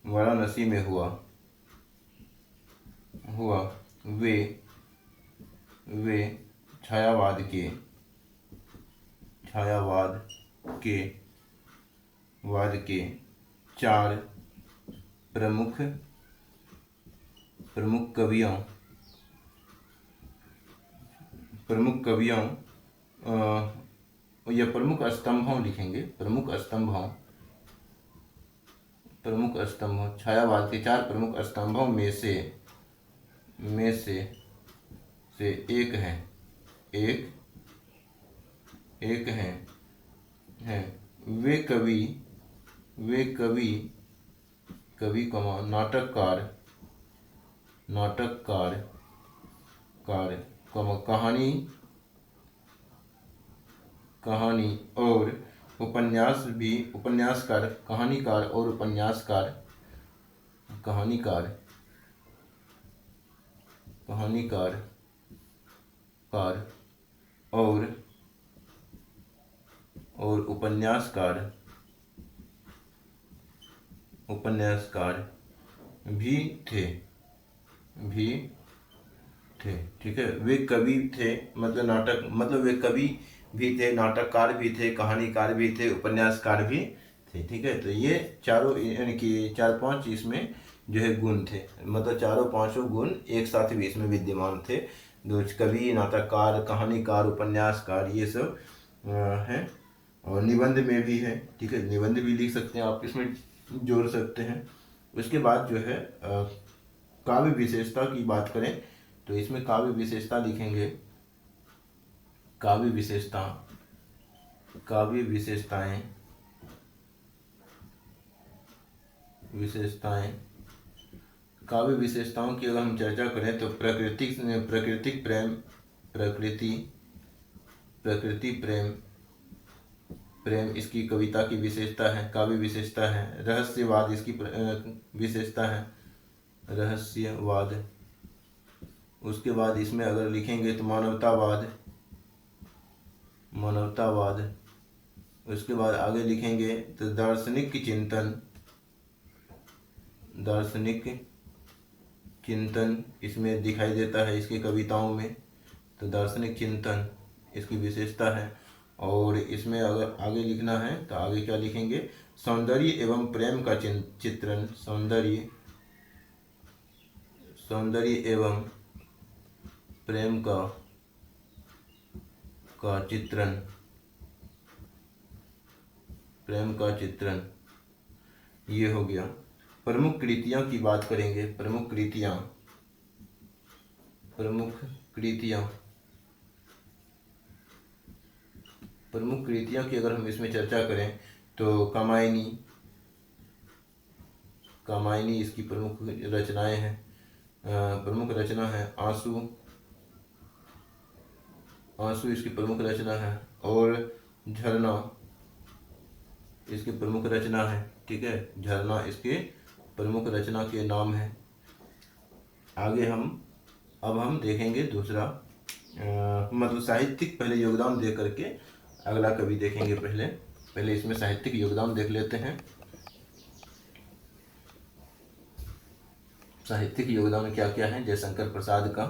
वाराणसी में हुआ। वे छायावाद के चार प्रमुख कवियों या प्रमुख स्तंभों लिखेंगे, प्रमुख स्तंभों, छायावाद के चार प्रमुख स्तंभों में से एक हैं। वे कवि नाटककार कहानी और उपन्यासकार, कहानीकार और उपन्यासकार और उपन्यासकार भी थे। ठीक है, वे कवि थे, मतलब वे कवि भी थे, नाटककार भी थे, कहानीकार भी थे, उपन्यासकार भी थे। ठीक है, तो ये चारों यानी कि 4-5 इसमें जो है गुण थे, मतलब चारों पांचों गुण एक साथ भी इसमें विद्यमान थे। कवि, नाटककार, कहानीकार, उपन्यासकार, ये सब हैं। और निबंध में भी है। ठीक है, निबंध भी लिख सकते हैं आप, इसमें जोड़ सकते हैं। उसके बाद जो है काव्य विशेषता की बात करें तो इसमें काव्य विशेषता लिखेंगे, काव्य विशेषताओं की अगर हम चर्चा करें तो प्रकृति प्रेम इसकी कविता की विशेषता है, काव्य विशेषता है। रहस्यवाद इसकी विशेषता है, रहस्यवाद। उसके बाद इसमें अगर लिखेंगे तो मानवतावाद। उसके बाद आगे लिखेंगे तो दार्शनिक चिंतन इसमें दिखाई देता है इसकी कविताओं में, तो दार्शनिक चिंतन इसकी विशेषता है। और इसमें अगर आगे लिखना है तो आगे क्या लिखेंगे, सौंदर्य एवं प्रेम का चित्रण, सौंदर्य एवं प्रेम का चित्रण, ये हो गया। प्रमुख कृतियां की बात करेंगे, प्रमुख कृतियां की अगर हम इसमें चर्चा करें तो कामायनी इसकी प्रमुख रचनाएं हैं, प्रमुख रचना है। आंसू इसकी प्रमुख रचना है। और झरना इसकी प्रमुख रचना है। ठीक है, झरना इसके प्रमुख रचना के नाम है। आगे अब हम देखेंगे दूसरा, मतलब साहित्यिक पहले योगदान दे करके अगला कवि देखेंगे। पहले इसमें साहित्यिक योगदान देख लेते हैं। साहित्यिक योगदान क्या क्या है जयशंकर प्रसाद का।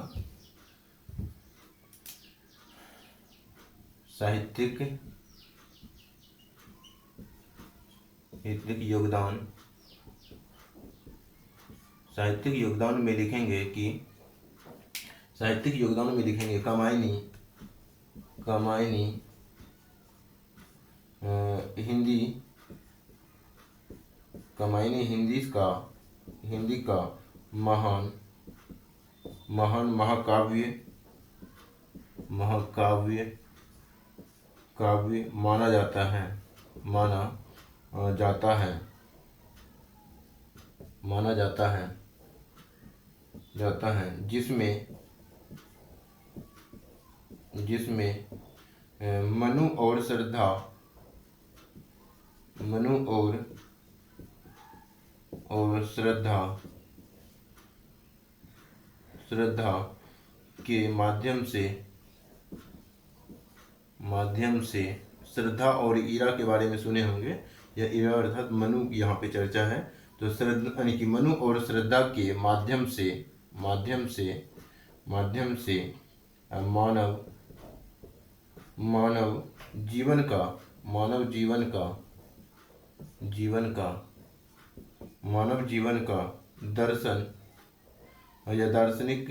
साहित्यिक योगदान में लिखेंगे कि कामायनी हिंदी का महान महान महाकाव्य महाकाव्य काव्य माना जाता है माना जाता है माना जाता है जिसमें मनु और श्रद्धा के माध्यम से श्रद्धा और ईरा के बारे में सुने होंगे। यह ईरा अर्थात मनु की यहाँ पे चर्चा है। तो श्रद्धा यानी कि मनु और श्रद्धा के माध्यम से मानव जीवन का दर्शन या दार्शनिक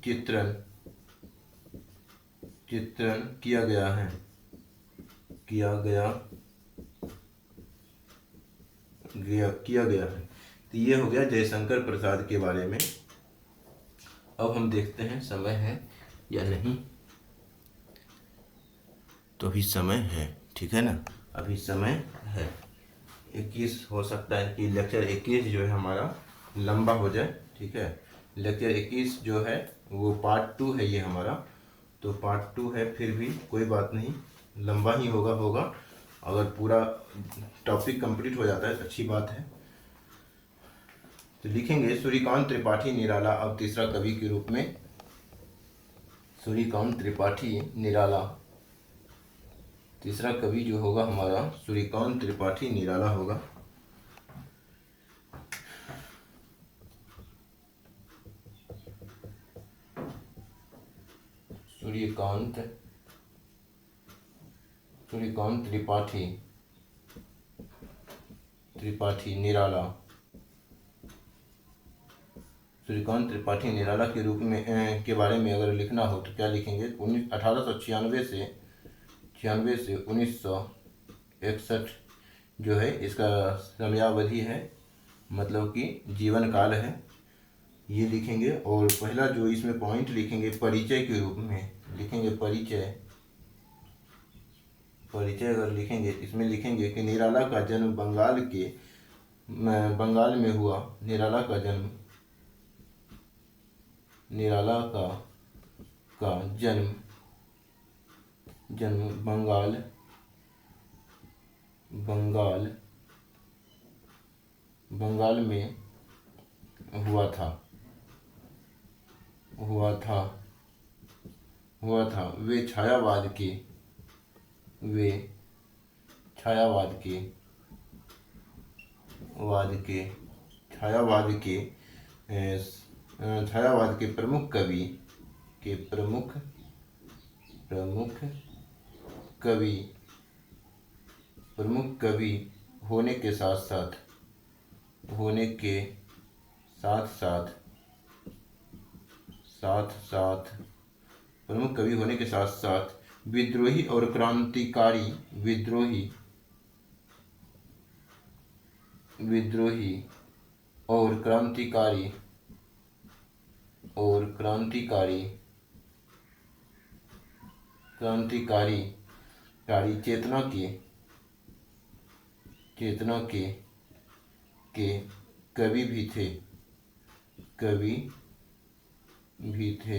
चित्रण किया गया है। तो ये हो गया जयशंकर प्रसाद के बारे में। अब हम देखते हैं समय है या नहीं। तो अभी समय है, ठीक है ना, अभी समय है 21। हो सकता है कि लेक्चर 21 जो है हमारा लंबा हो जाए, ठीक है। लेक्चर 21 जो है वो पार्ट 2 है ये हमारा। तो पार्ट 2 है, फिर भी कोई बात नहीं, लंबा ही होगा। अगर पूरा टॉपिक कंप्लीट हो जाता है तो अच्छी बात है। तो लिखेंगे सूर्यकांत त्रिपाठी निराला। अब तीसरा कवि के रूप में सूर्यकांत त्रिपाठी निराला, तीसरा कवि जो होगा हमारा सूर्यकांत त्रिपाठी निराला होगा। सूर्यकांत त्रिपाठी निराला। सूर्यकांत त्रिपाठी निराला के रूप में के बारे में अगर लिखना हो तो क्या लिखेंगे? 1896 से 1961 जो है इसका समयावधि है, मतलब कि जीवन काल है, ये लिखेंगे। और पहला जो इसमें पॉइंट लिखेंगे परिचय के रूप में लिखेंगे। परिचय अगर लिखेंगे, इसमें लिखेंगे कि निराला का जन्म बंगाल में हुआ। निराला का जन्म बंगाल में हुआ था। वे छायावाद के प्रमुख कवि होने के साथ साथ विद्रोही और क्रांतिकारी चेतना के कवि भी थे।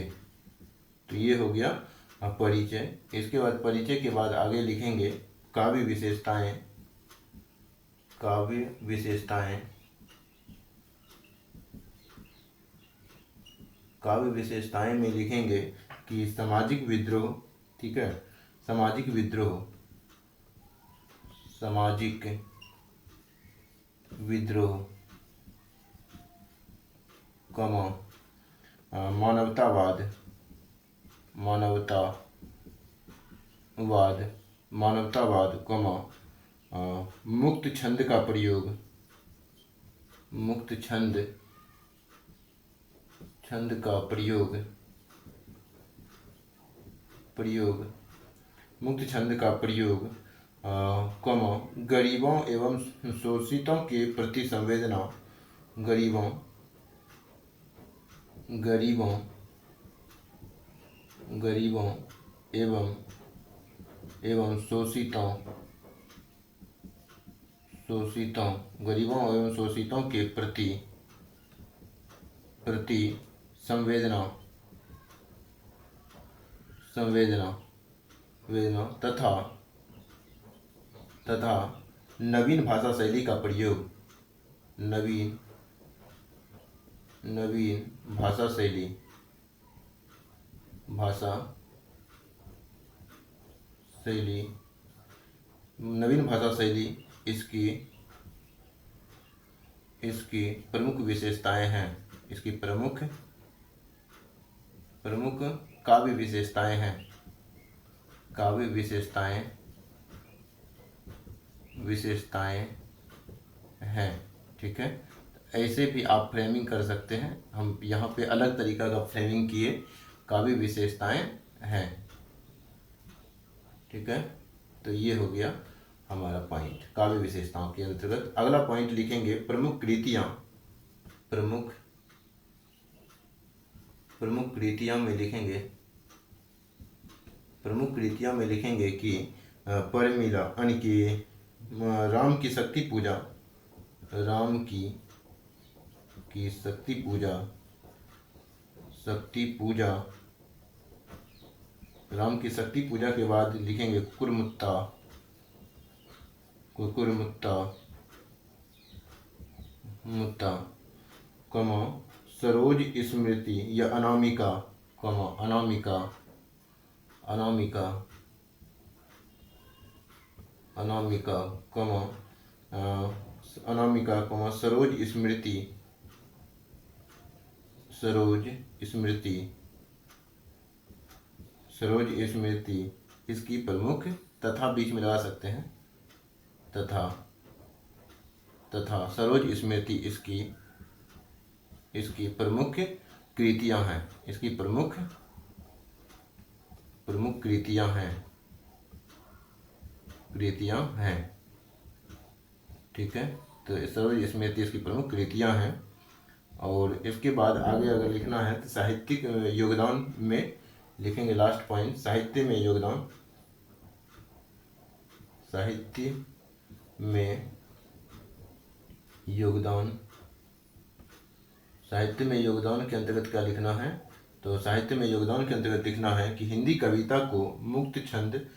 तो ये हो गया परिचय। इसके बाद परिचय के बाद आगे लिखेंगे काव्य विशेषताएं में लिखेंगे कि सामाजिक विद्रोह, ठीक है, सामाजिक विद्रोह, मानवतावाद, मुक्त छंद का प्रयोग, मुक्त छंद का प्रयोग, गरीबों एवं शोषितों के प्रति संवेदना, गरीबों गरीबों गरीबों एवं गरीबों एवं शोषितों के प्रति संवेदना वेदना तथा नवीन भाषा शैली का प्रयोग, नवीन भाषा शैली नवीन भाषा शैली इसकी प्रमुख विशेषताएं हैं। इसकी प्रमुख काव्य विशेषताएं हैं। ठीक है, ऐसे भी आप फ्रेमिंग कर सकते हैं। हम यहाँ पे अलग तरीका का फ्रेमिंग किए, काव्य विशेषताएं हैं। ठीक है, तो ये हो गया हमारा पॉइंट काव्य विशेषताओं के अंतर्गत। अगला पॉइंट लिखेंगे प्रमुख कृतियां में लिखेंगे कि परमिला अनके, राम की शक्ति पूजा, राम की शक्ति पूजा के बाद लिखेंगे मुत्ता, सरोज स्मृति या अनामिका, सरोज स्मृति इसकी प्रमुख, तथा बीच में लगा सकते हैं, तथा सरोज स्मृति इसकी प्रमुख कृतियां हैं। इसकी प्रमुख कृतियां हैं। ठीक है, तो सरोज स्मृति इसकी प्रमुख कृतियां हैं। और इसके बाद आगे अगर लिखना है तो साहित्यिक योगदान में लिखेंगे। लास्ट पॉइंट, साहित्य में योगदान के अंतर्गत क्या लिखना है? तो साहित्य में योगदान के अंतर्गत लिखना है कि हिंदी कविता को मुक्त छंद,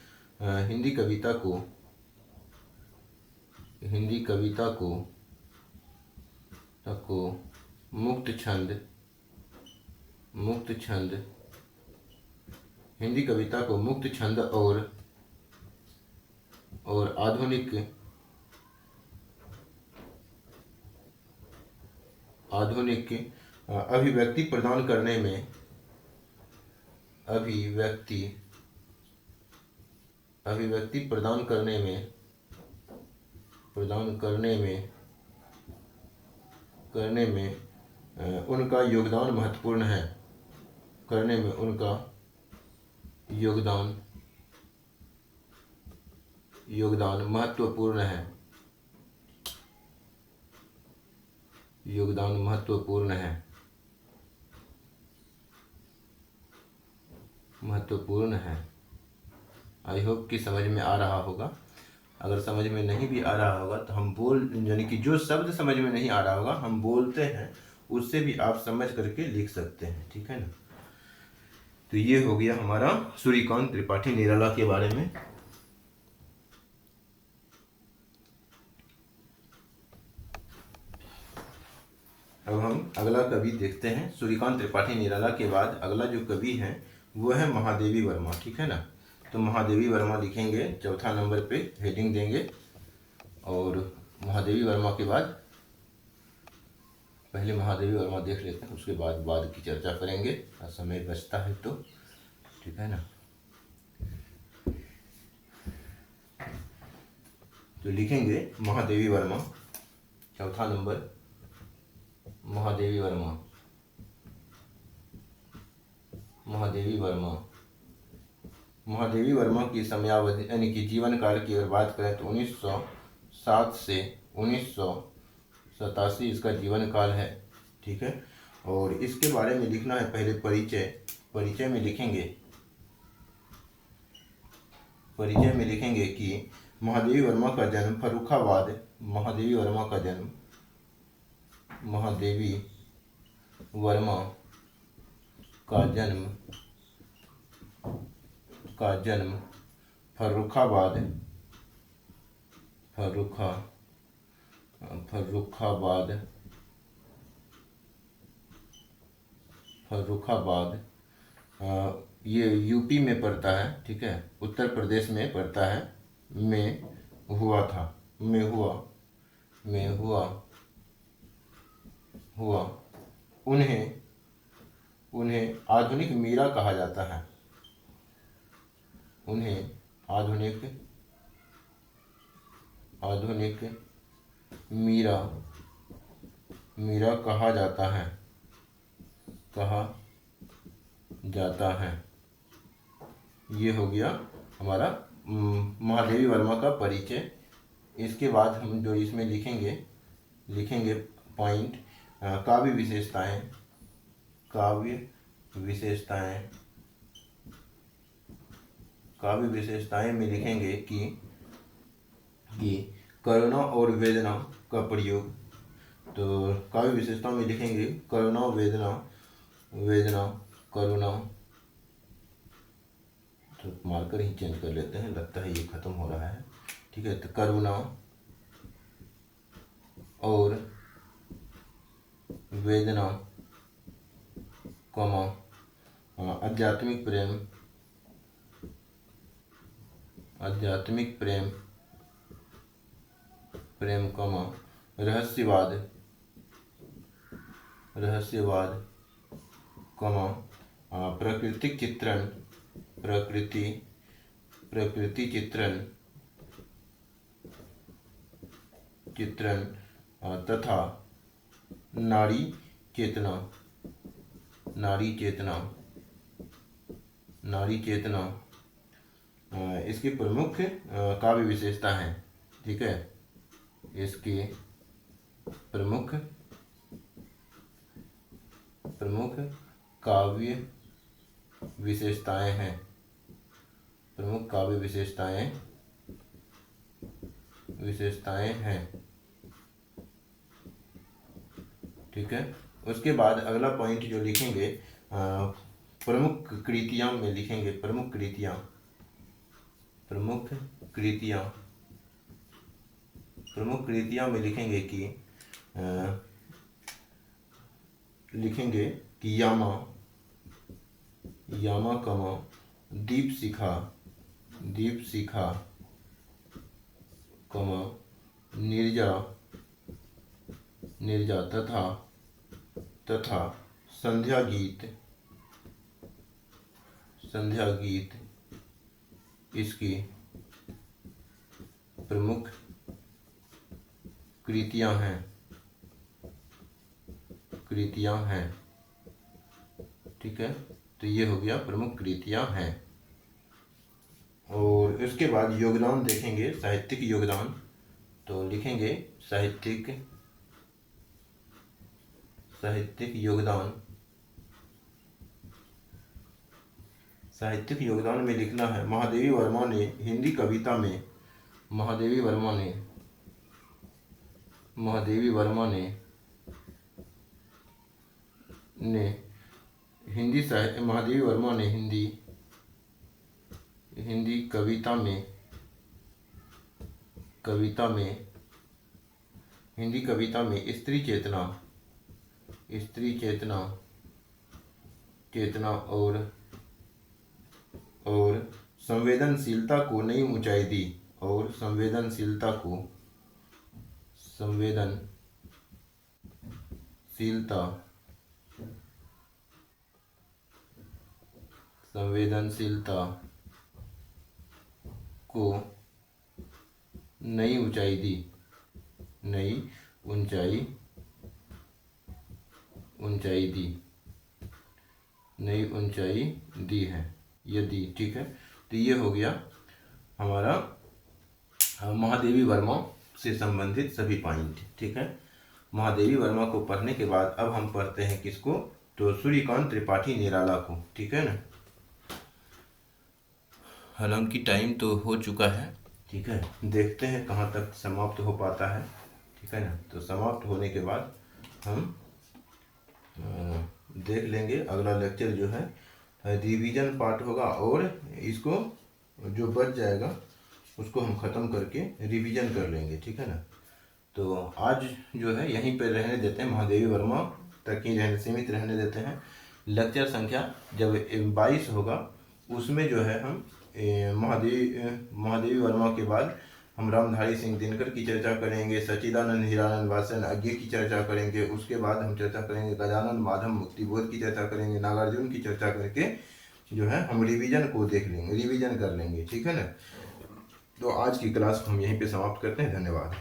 और आधुनिक अभिव्यक्ति प्रदान करने में उनका योगदान महत्वपूर्ण है। योगदान महत्वपूर्ण है। आई होप कि समझ में आ रहा होगा। अगर समझ में नहीं भी आ रहा होगा तो हम यानी कि जो शब्द समझ में नहीं आ रहा होगा हम बोलते हैं, उससे भी आप समझ करके लिख सकते हैं। ठीक है ना। तो ये हो गया हमारा सूर्यकांत त्रिपाठी निराला के बारे में। अब हम अगला कवि देखते हैं। सूर्यकांत त्रिपाठी निराला के बाद अगला जो कवि है वो है महादेवी वर्मा। ठीक है ना। तो महादेवी वर्मा लिखेंगे, चौथा नंबर पे हेडिंग देंगे। और महादेवी वर्मा के बाद पहले महादेवी वर्मा देख लेते हैं, उसके बाद की चर्चा करेंगे, समय बचता है तो। ठीक है ना। तो लिखेंगे महादेवी वर्मा, चौथा नंबर महादेवी वर्मा महादेवी वर्मा की समयावधि यानी कि जीवन काल की अगर बात करें तो 1907 से 1987 इसका जीवन काल है। ठीक है, और इसके बारे में लिखना है पहले परिचय में लिखेंगे कि महादेवी वर्मा का जन्म फर्रुखाबाद, महादेवी वर्मा का जन्म फर्रुखाबाद ये यूपी में पड़ता है। ठीक है, उत्तर प्रदेश में पड़ता है। में हुआ। उन्हें आधुनिक मीरा कहा जाता है। उन्हें आधुनिक मीरा कहा जाता है। ये हो गया हमारा महादेवी वर्मा का परिचय। इसके बाद हम जो इसमें लिखेंगे पॉइंट, काव्य विशेषताएं में लिखेंगे कि करुणा और वेदना का प्रयोग। तो काव्य विशेषताओं में लिखेंगे करुणा, करुणा। तो मार्कर ही चेंज कर लेते हैं, लगता है ये खत्म हो रहा है। ठीक है, तो करुणा और वेदना, आध्यात्मिक प्रेम, रहस्यवाद, प्राकृतिक चित्रण तथा नारी चेतना इसकी प्रमुख काव्य विशेषता है। ठीक है, इसकी प्रमुख काव्य विशेषताएं हैं। ठीक है, उसके बाद अगला पॉइंट जो लिखेंगे प्रमुख कृतियां में लिखेंगे। प्रमुख कृतियां में लिखेंगे कि यामा दीपशिखा, निर्जा तथा संध्या गीत इसकी प्रमुख कृतियां हैं। ठीक है, तो ये हो गया प्रमुख कृतियां हैं। और इसके बाद योगदान देखेंगे, साहित्यिक योगदान। तो लिखेंगे साहित्यिक योगदान में लिखना है महादेवी वर्मा ने हिंदी कविता में महादेवी वर्मा ने हिंदी कविता में स्त्री चेतना और संवेदनशीलता को नई ऊंचाई दी। और संवेदनशीलता को नई ऊंचाई दी है। ये दी। ठीक है, तो ये हो गया हमारा महादेवी वर्मा से संबंधित सभी पॉइंट। ठीक है, महादेवी वर्मा को पढ़ने के बाद अब हम पढ़ते हैं किसको, तो सूर्यकांत त्रिपाठी निराला को। ठीक है ना, हालांकि टाइम तो हो चुका है। ठीक है, देखते हैं कहाँ तक समाप्त हो पाता है। ठीक है ना, तो समाप्त होने के बाद हम देख लेंगे। अगला लेक्चर जो है रिवीजन पार्ट होगा, और इसको जो बच जाएगा उसको हम ख़त्म करके रिवीजन कर लेंगे। ठीक है ना, तो आज जो है यहीं पर रहने देते हैं, महादेवी वर्मा तक ही सीमित रहने देते हैं। लेक्चर संख्या जब 22 होगा उसमें जो है हम महादेवी वर्मा के बाद हम रामधारी सिंह दिनकर की चर्चा करेंगे, सच्चिदानंद हीरानंद वात्स्यन अज्ञे की चर्चा करेंगे। उसके बाद हम चर्चा करेंगे गजानन माधव मुक्तिबोध की चर्चा करेंगे, नागार्जुन की चर्चा करके जो है हम रिवीजन को देख लेंगे, रिवीजन कर लेंगे। ठीक है ना, तो आज की क्लास हम यहीं पे समाप्त करते हैं। धन्यवाद।